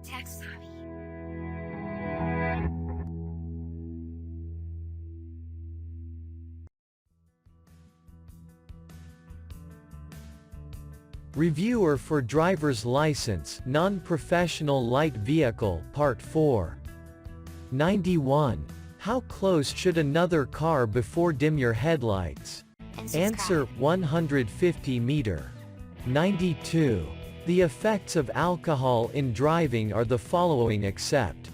Tech savvy. Reviewer for Driver's License, Non-Professional Light Vehicle, Part 4. 91. How close should another car before dim your headlights? Answer, 150 meter. 92. The effects of alcohol in driving are the following except.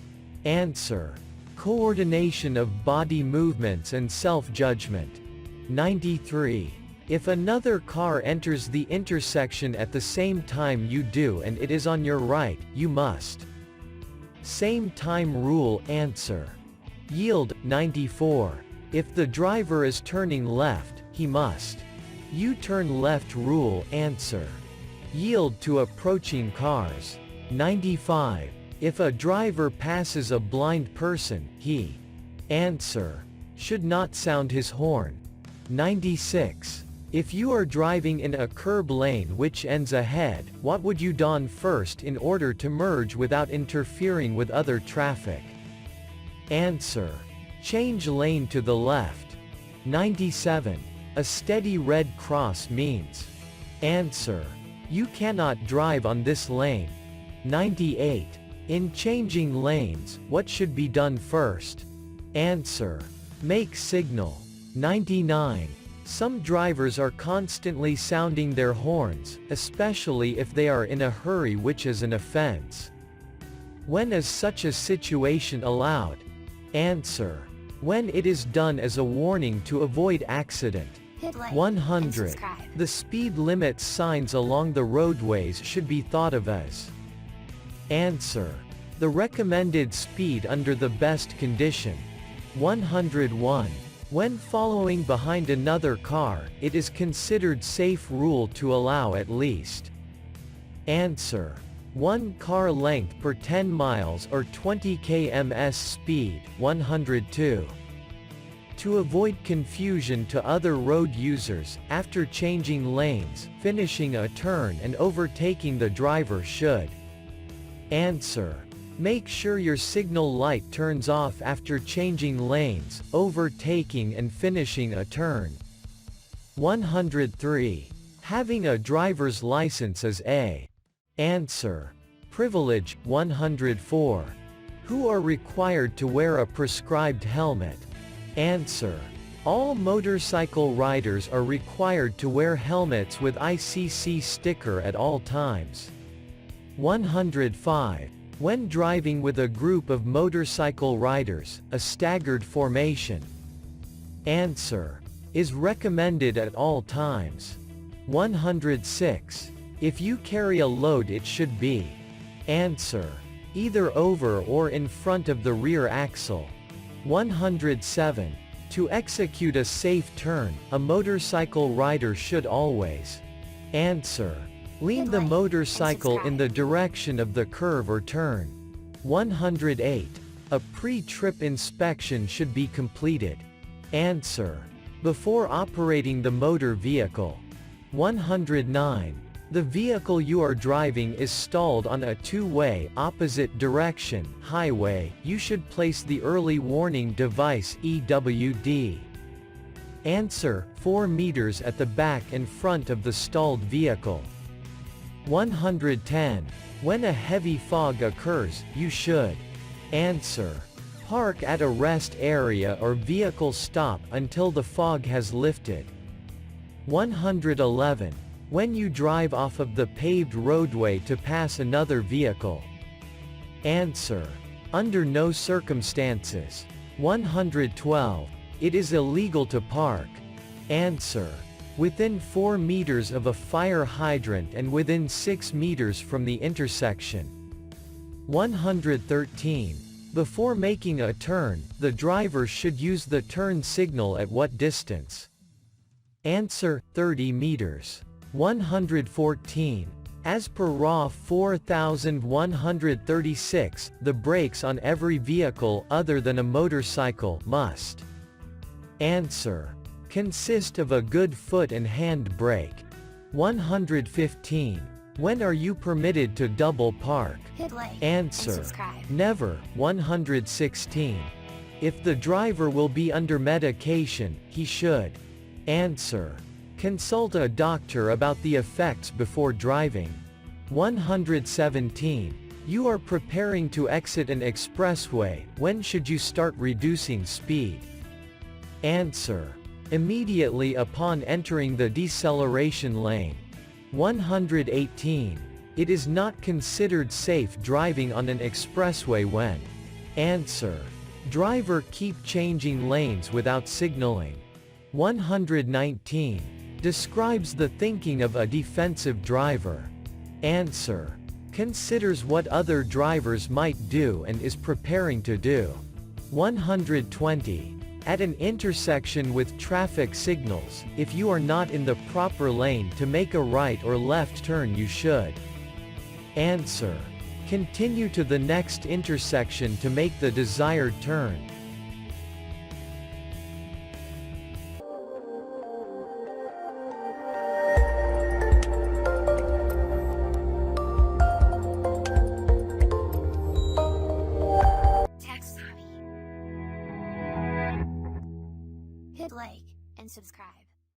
Answer. Coordination of body movements and self-judgment. 93. If another car enters the intersection at the same time you do and it is on your right, you must. Same time rule. Answer. Yield. 94. If the driver is turning left, he must. U-turn left rule. Answer. Yield to approaching cars. 95. If a driver passes a blind person, he. Answer. Should not sound his horn. 96. If you are driving in a curb lane which ends ahead, what would you do first in order to merge without interfering with other traffic? Answer. Change lane to the left. 97. A steady red cross means. Answer. You cannot drive on this lane. 98. In changing lanes, what should be done first? Answer. Make signal. 99. Some drivers are constantly sounding their horns, especially if they are in a hurry, which is an offense. When is such a situation allowed? Answer. When it is done as a warning to avoid accident. 100. The speed limit signs along the roadways should be thought of as. Answer. The recommended speed under the best condition. 101. When following behind another car, it is considered safe rule to allow at least. Answer. 1 car length per 10 miles or 20 km/h speed. 102. To avoid confusion to other road users, after changing lanes, finishing a turn and overtaking the driver should. Answer. Make sure your signal light turns off after changing lanes, overtaking and finishing a turn. 103. Having a driver's license is a. Answer. Privilege. 104. Who are required to wear a prescribed helmet? Answer. All motorcycle riders are required to wear helmets with ICC sticker at all times. 105. When driving with a group of motorcycle riders, a staggered formation. Answer. Is recommended at all times. 106. If you carry a load it should be. Answer. Either over or in front of the rear axle. 107. To execute a safe turn, a motorcycle rider should always. Answer. Lean the motorcycle in the direction of the curve or turn. 108. A pre-trip inspection should be completed. Answer. Before operating the motor vehicle. 109. The vehicle you are driving is stalled on a two-way opposite direction highway, you should place the early warning device EWD. Answer. 4 meters at the back and front of the stalled vehicle. 110. When a heavy fog occurs, you should. Answer. Park at a rest area or vehicle stop until the fog has lifted. 111. When you drive off of the paved roadway to pass another vehicle. Answer. Under no circumstances. 112. It is illegal to park. Answer. Within 4 meters of a fire hydrant and within 6 meters from the intersection. 113. Before making a turn, the driver should use the turn signal at what distance? Answer. 30 meters. 114. As per RA 4136, the brakes on every vehicle other than a motorcycle must. Answer. Consist of a good foot and hand brake. 115. When are you permitted to double park? Hit like and Answer: subscribe. never. 116. If the driver will be under medication, he should. Answer: consult a doctor about the effects before driving. 117. You are preparing to exit an expressway, when should you start reducing speed? Answer: immediately upon entering the deceleration lane. 118. It is not considered safe driving on an expressway when. Answer: driver keep changing lanes without signaling. 119. Describes the thinking of a defensive driver. Answer: considers what other drivers might do and is preparing to do. 120. At an intersection with traffic signals, if you are not in the proper lane to make a right or left turn, you should. Answer: continue to the next intersection to make the desired turn. Hit like and subscribe.